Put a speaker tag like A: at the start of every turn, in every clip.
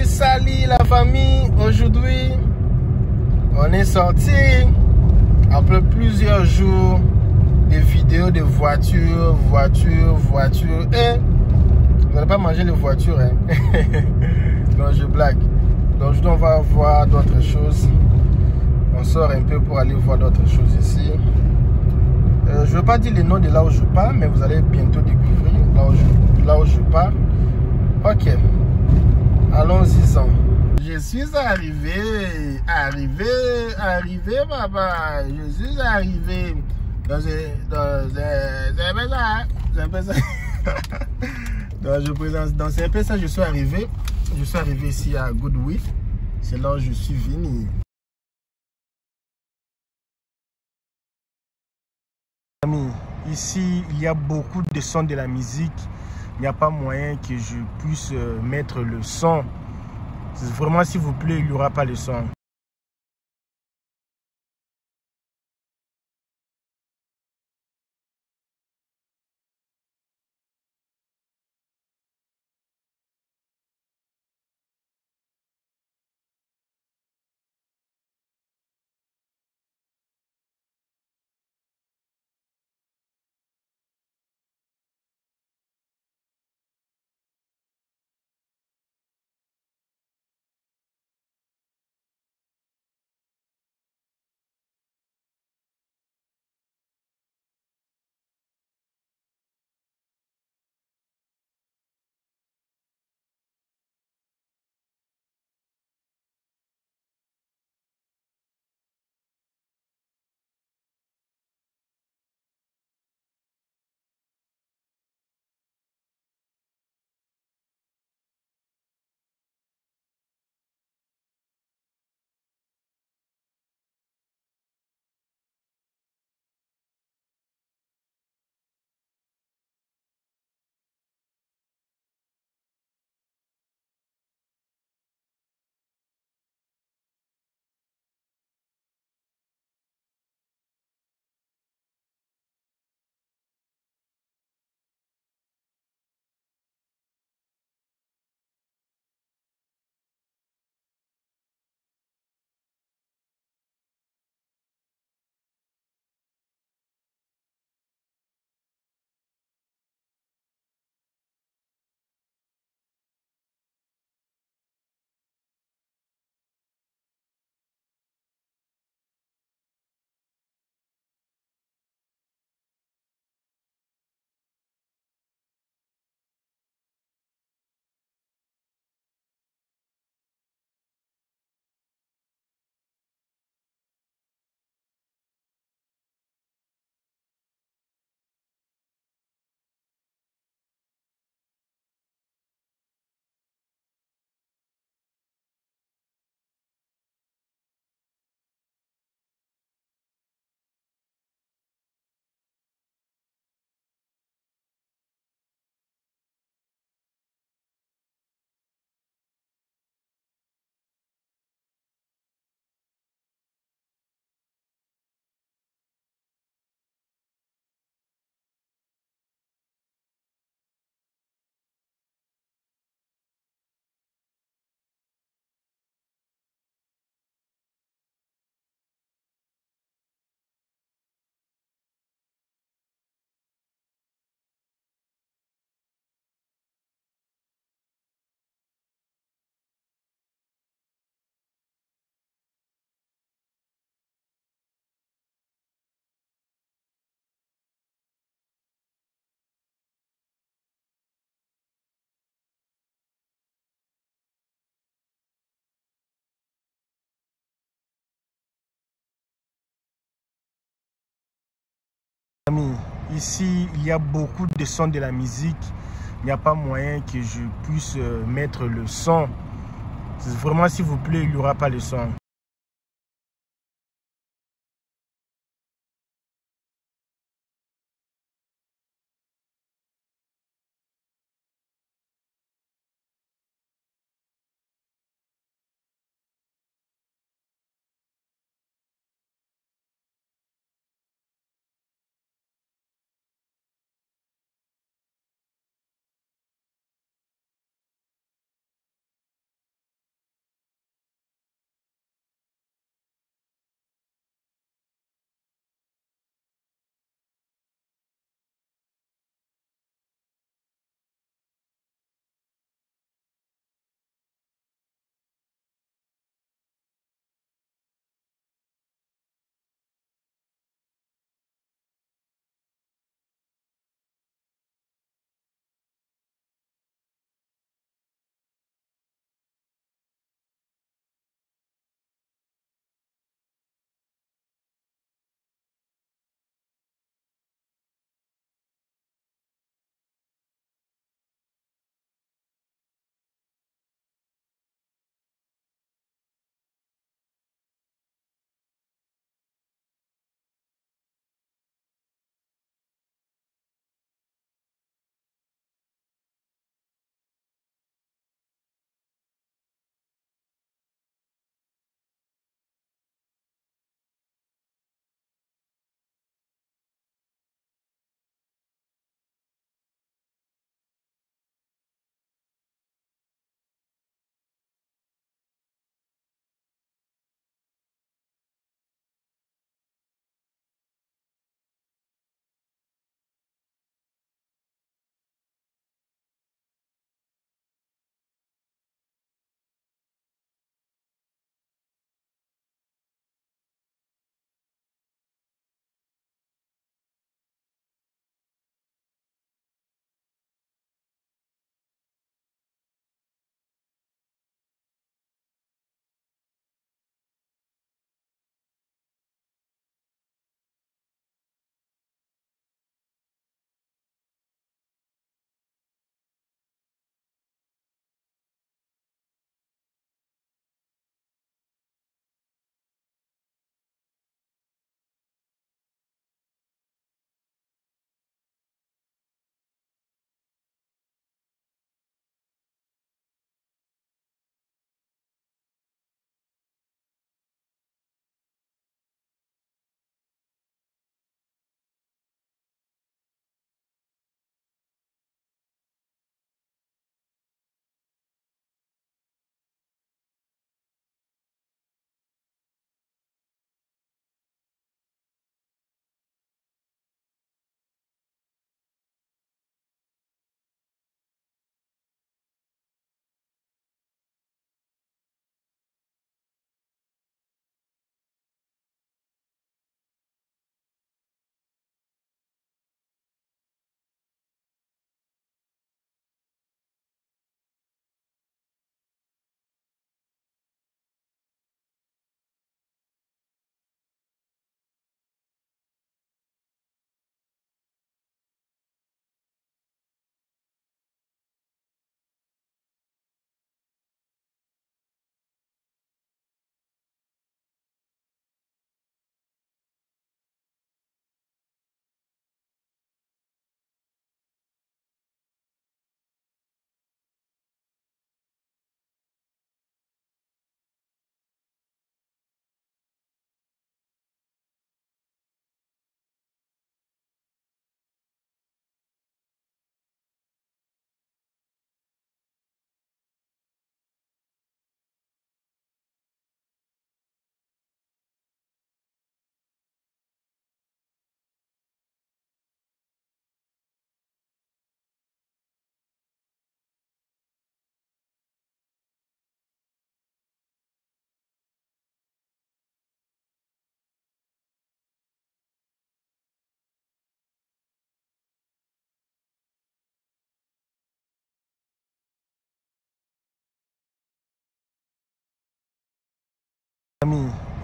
A: Salut la famille. Aujourd'hui, on est sorti après plusieurs jours de vidéos de voitures. Et vous n'allez pas manger les voitures, hein? Non, je blague. Donc aujourd'hui, on va voir d'autres choses. On sort un peu pour aller voir d'autres choses ici. Je ne veux pas dire le nom de là où je pars, mais vous allez bientôt découvrir là où je pars. Ok, allons-y-en. Je suis arrivé, papa. Je suis arrivé c'est un peu ça. Donc c'est un peu ça, je suis arrivé ici à Goodwill. C'est là où je suis venu. Ici, il y a beaucoup de sons de la musique. Il n'y a pas moyen que je puisse mettre le son. Vraiment, s'il vous plaît, il n'y aura pas le son. Ici, il y a beaucoup de sons de la musique. Il n'y a pas moyen que je puisse mettre le son. Vraiment, s'il vous plaît, il n'y aura pas le son.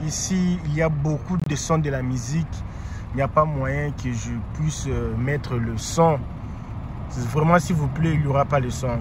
A: ici, il y a beaucoup de sons de la musique. Il n'y a pas moyen que je puisse mettre le son. Vraiment, s'il vous plaît, il n'y aura pas le son.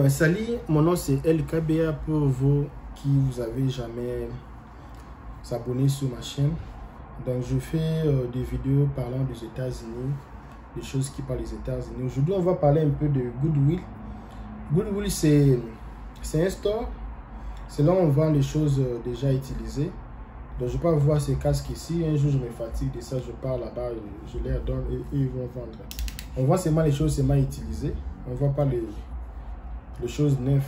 A: Salut, mon nom c'est LKBA pour vous qui vous avez jamais abonné sur ma chaîne. Donc je fais des vidéos parlant des États-Unis, des choses qui parlent des États-Unis. Aujourd'hui on va parler un peu de Goodwill. Goodwill c'est un store, c'est là où on vend des choses déjà utilisées. Donc je peux avoir ces casques ici, un jour je me fatigue de ça, je pars là-bas, je les donne et ils vont vendre. On vend seulement les choses seulement utilisées, on ne voit pas les choses neuves.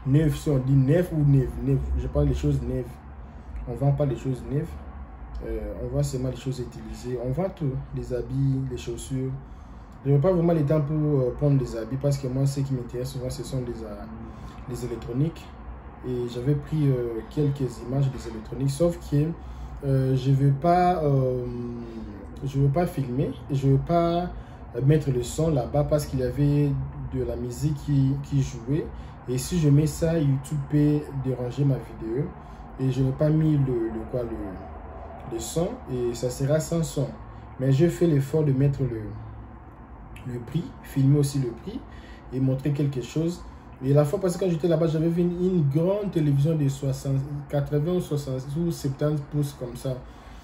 A: Neuves, si on dit neuf ou neuve, je parle des choses neuves. On ne vend pas les choses neuves. On vend seulement les choses utilisées. On vend tout, les habits, les chaussures. Je n'ai pas vraiment le temps pour prendre des habits parce que moi, ce qui m'intéresse souvent, ce sont les électroniques. Et j'avais pris quelques images des électroniques, sauf que je ne veux pas filmer, je ne veux pas mettre le son là-bas parce qu'il y avait de la musique qui jouait. Et si je mets ça, YouTube peut déranger ma vidéo. Et je n'ai pas mis le son et ça sera sans son. Mais je fais l'effort de mettre le prix, filmer aussi le prix et montrer quelque chose. Et la fois passée quand j'étais là-bas, j'avais vu une grande télévision de 80 ou 60 ou 70 pouces comme ça.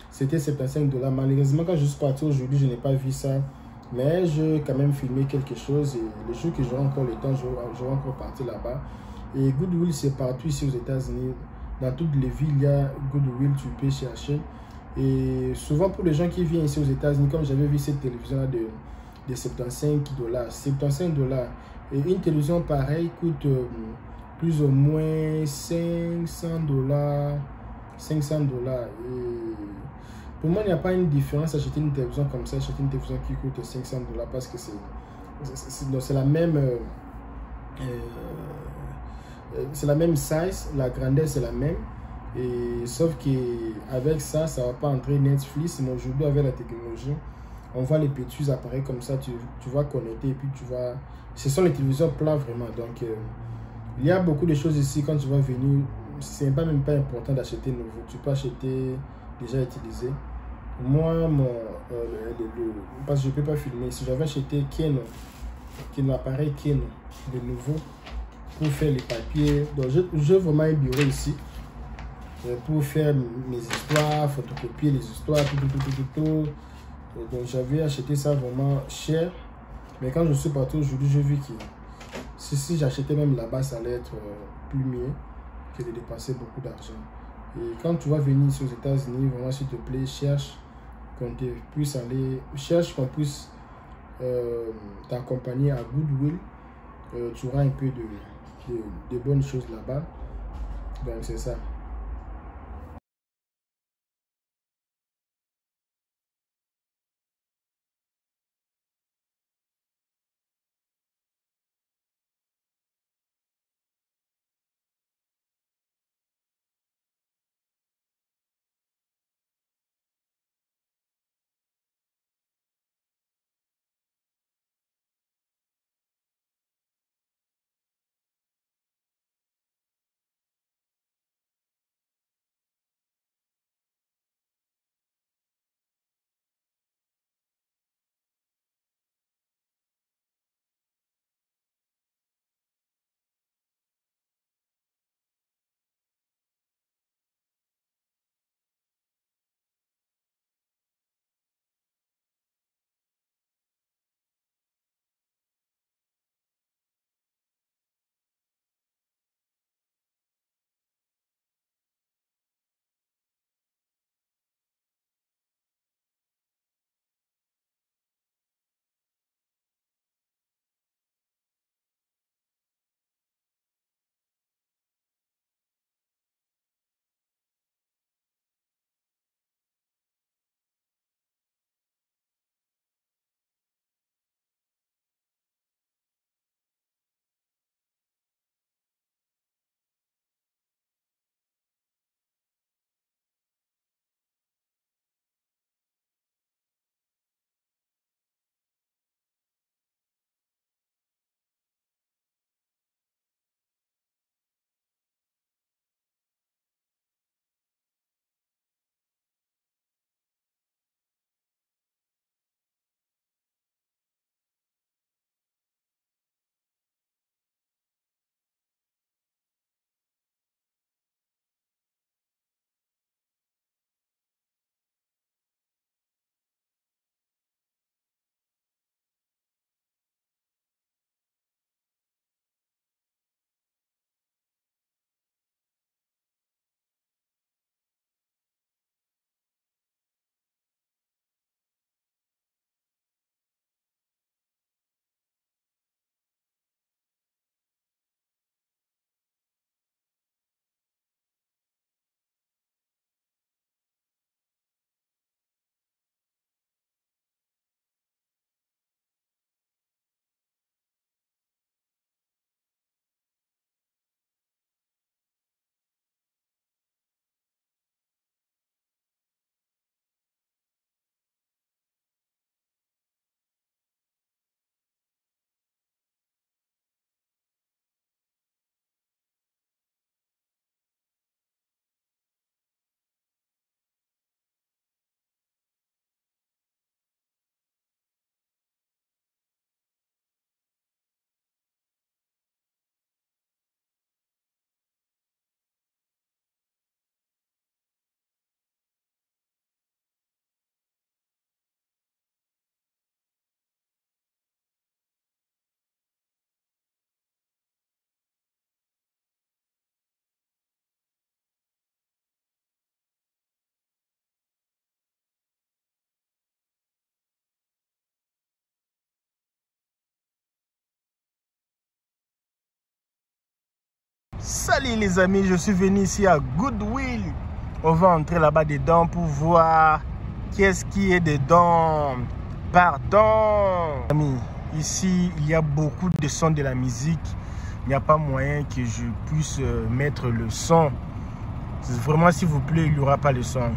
A: C'était 75 $. Malheureusement, quand je suis parti aujourd'hui, je n'ai pas vu ça. Mais je vais quand même filmer quelque chose. Et le jour que j'aurai encore le temps, je vais encore partir là-bas. Et Goodwill, c'est partout ici aux États-Unis. Dans toutes les villes, il y a Goodwill, tu peux chercher. Et souvent pour les gens qui viennent ici aux États-Unis, comme j'avais vu cette télévision-là de 75 $. 75 $. Et une télévision pareille coûte plus ou moins 500 $. 500 $. Et pour moi, il n'y a pas une différence acheter une télévision comme ça, acheter une télévision qui coûte 500 $, parce que c'est la même c'est la même size, la grandeur c'est la même, et sauf qu'avec ça ça va pas entrer Netflix. Mais aujourd'hui, avec la technologie, on voit les petits appareils comme ça, tu vas connecter, et puis ce sont les téléviseurs plats vraiment. Donc il y a beaucoup de choses ici. Quand tu vas venir, c'est même pas important d'acheter nouveau, tu peux acheter déjà utilisé. Moi, parce que je peux pas filmer, si j'avais acheté Canon, appareil Canon de nouveau, pour faire les papiers. Donc j'ai vraiment un bureau ici pour faire mes histoires, photocopier les histoires, tout. Donc j'avais acheté ça vraiment cher, mais quand je suis parti aujourd'hui, j'ai vu que si j'achetais même là-bas, ça allait être plus mieux que de dépenser beaucoup d'argent. Et quand tu vas venir ici aux États-Unis, vraiment, s'il te plaît, cherche qu'on puisse t'accompagner à Goodwill. Tu auras un peu de bonnes choses là-bas. Donc c'est ça. Salut les amis, je suis venu ici à Goodwill. On va entrer là-bas dedans pour voir qu'est-ce qui est dedans. Pardon. Amis, ici il y a beaucoup de sons de la musique. Il n'y a pas moyen que je puisse mettre le son. Vraiment, s'il vous plaît, il n'y aura pas le son.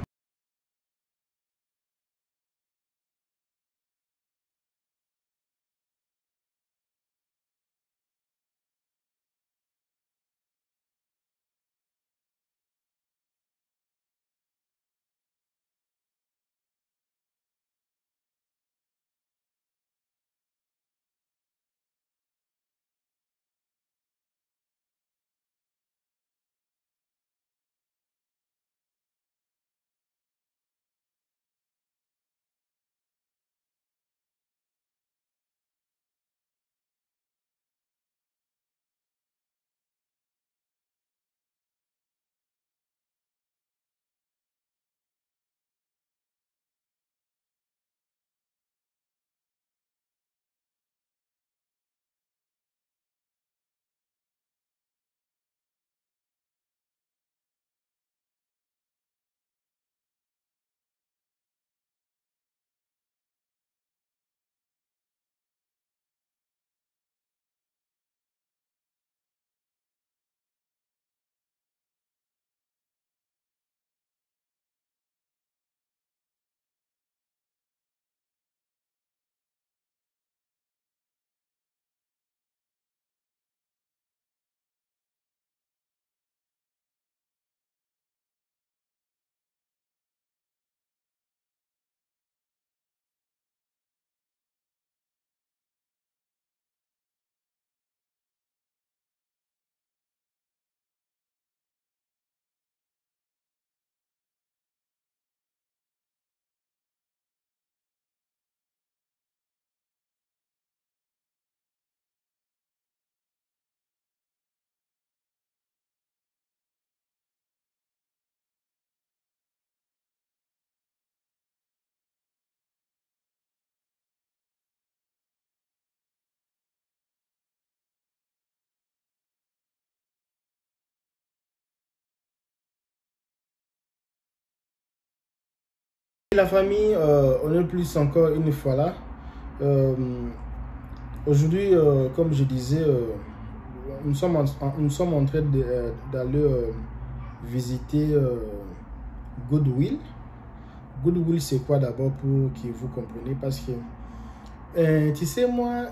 A: La famille, on est plus encore une fois là. Aujourd'hui, comme je disais, nous sommes en train d'aller visiter Goodwill. Goodwill, c'est quoi d'abord pour que vous compreniez? Parce que, tu sais, moi,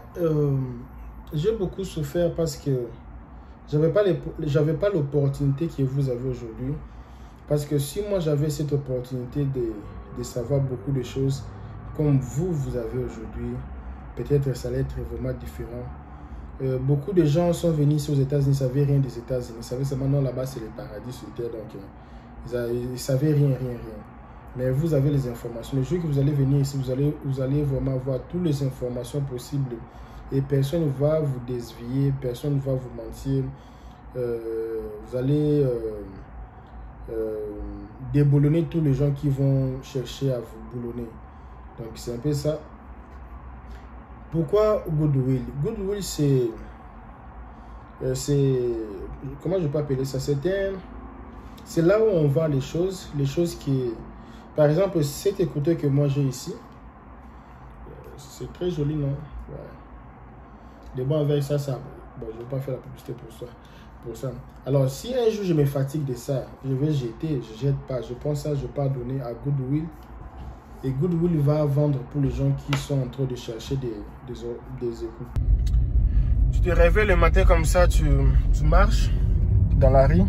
A: j'ai beaucoup souffert parce que j'avais pas l'opportunité que vous avez aujourd'hui. Parce que si moi j'avais cette opportunité de savoir beaucoup de choses comme vous avez aujourd'hui, peut-être ça allait être vraiment différent. Beaucoup de gens sont venus aux États-Unis, ils ne savaient rien des États-Unis. Ils savaient seulement non, là-bas c'est le paradis sur terre, donc ils ne savaient rien. Mais vous avez les informations. Le jour que vous allez venir ici, vous allez vraiment avoir toutes les informations possibles. Et personne ne va vous dévier, personne ne va vous mentir. Vous allez déboulonner tous les gens qui vont chercher à vous boulonner. Donc c'est un peu ça. Pourquoi Goodwill? Goodwill, c'est comment je peux appeler ça? C'est là où on vend les choses qui, par exemple, cet écouteur que moi j'ai ici, c'est très joli, non? Ouais. De bon avec ça, bon, je ne vais pas faire la publicité pour ça. Alors, si un jour je me fatigue de ça, je vais jeter, je jette pas, je prends ça, je peux donner à Goodwill. Et Goodwill va vendre pour les gens qui sont en train de chercher des écoutes. Tu te réveilles le matin comme ça, tu marches dans la rue,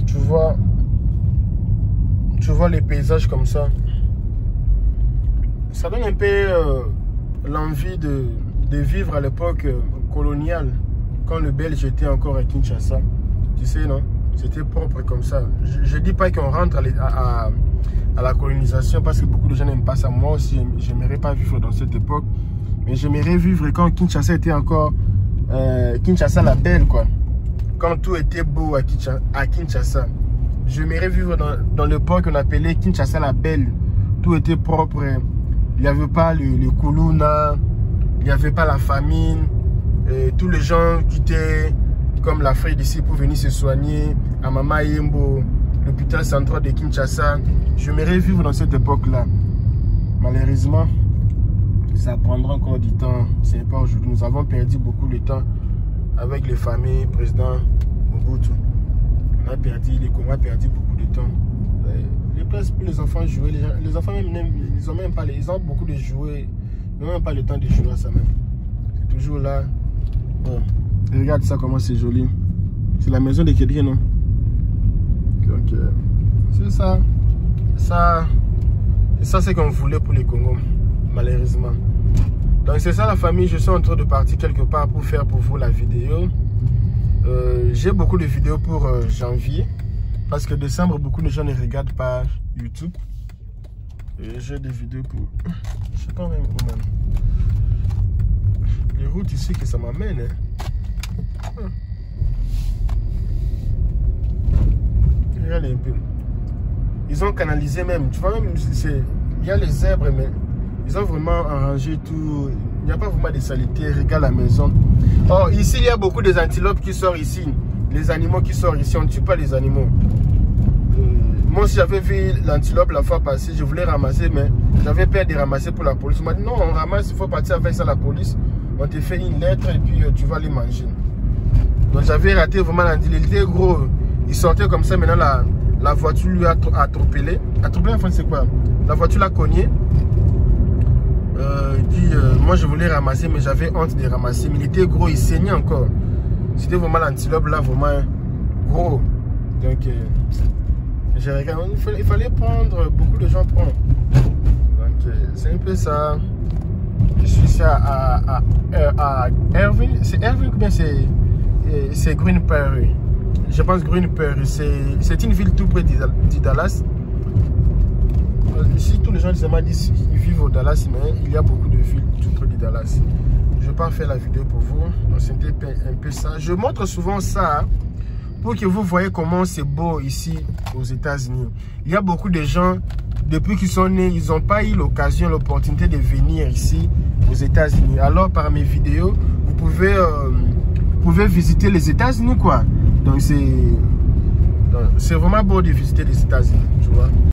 A: tu vois les paysages comme ça. Ça donne un peu l'envie de vivre à l'époque coloniale, quand le Belge était encore à Kinshasa. Tu sais, non? C'était propre comme ça. Je ne dis pas qu'on rentre à la colonisation parce que beaucoup de gens n'aiment pas ça. Moi aussi, je n'aimerais pas vivre dans cette époque. Mais j'aimerais vivre quand Kinshasa était encore Kinshasa la belle, quoi. Quand tout était beau à Kinshasa. J'aimerais vivre dans l'époque qu'on appelait Kinshasa la belle. Tout était propre. Il n'y avait pas le Kuluna. Il n'y avait pas la famine. Tous les gens quittaient comme l'Afrique d'ici pour venir se soigner à Mama Yembo, l'hôpital central de Kinshasa. J'aimerais vivre dans cette époque-là. Malheureusement, ça prendra encore du temps. Ce n'est pas aujourd'hui. Nous avons perdu beaucoup de temps avec les familles, président Mobutu. On a perdu, les Congolais ont perdu beaucoup de temps. Les places pour les enfants jouer, les enfants même, ils ont même pas, ils ont beaucoup de jouets, ils n'ont même pas le temps de jouer à ça même. C'est toujours là. Bon. Regarde ça comment c'est joli. C'est la maison de quelqu'un, non? Donc c'est ça. Ça c'est qu'on voulait pour les Congos, malheureusement. Donc c'est ça la famille, je suis en train de partir quelque part pour faire pour vous la vidéo. J'ai beaucoup de vidéos pour janvier. Parce que décembre, beaucoup de gens ne regardent pas YouTube. Et j'ai des vidéos pour... Je sais pas même où même. Les routes ici que ça m'amène. Hein. Regardez un peu. Ils ont canalisé même. Tu vois même, il y a les zèbres, mais ils ont vraiment arrangé tout. Il n'y a pas vraiment de saleté. Regarde la maison. Oh, ici, il y a beaucoup des antilopes qui sortent ici. Les animaux qui sortent ici, on ne tue pas les animaux. Moi, si j'avais vu l'antilope la fois passée, je voulais ramasser, mais j'avais peur de ramasser pour la police. On m'a dit non, on ramasse, il faut partir avec ça à la police. On te fait une lettre et puis tu vas les manger. Donc j'avais raté vraiment l'antilope. Il était gros. Il sortait comme ça. Maintenant, la voiture lui a atropellé. Atropellé, enfin, c'est quoi? La voiture l'a cogné. Moi, je voulais ramasser, mais j'avais honte de ramasser. Mais il était gros, il saignait encore. C'était vraiment l'antilope là, vraiment gros. Donc, il fallait prendre, beaucoup de gens prennent. Donc, c'est un peu ça. Je suis ça à Irving. C'est Irving ou bien c'est Green Prairie? Je pense Green Prairie. C'est une ville tout près de Dallas. Ici, tous les gens disent qu'ils vivent au Dallas, mais il y a beaucoup de villes tout près de Dallas. Je ne vais pas faire la vidéo pour vous. C'était un peu ça. Je montre souvent ça pour que vous voyez comment c'est beau ici aux États-Unis. Il y a beaucoup de gens, depuis qu'ils sont nés, ils n'ont pas eu l'occasion, l'opportunité de venir ici aux États-Unis. Alors, par mes vidéos, vous pouvez visiter les États-Unis, quoi. Donc, c'est vraiment beau de visiter les États-Unis, tu vois.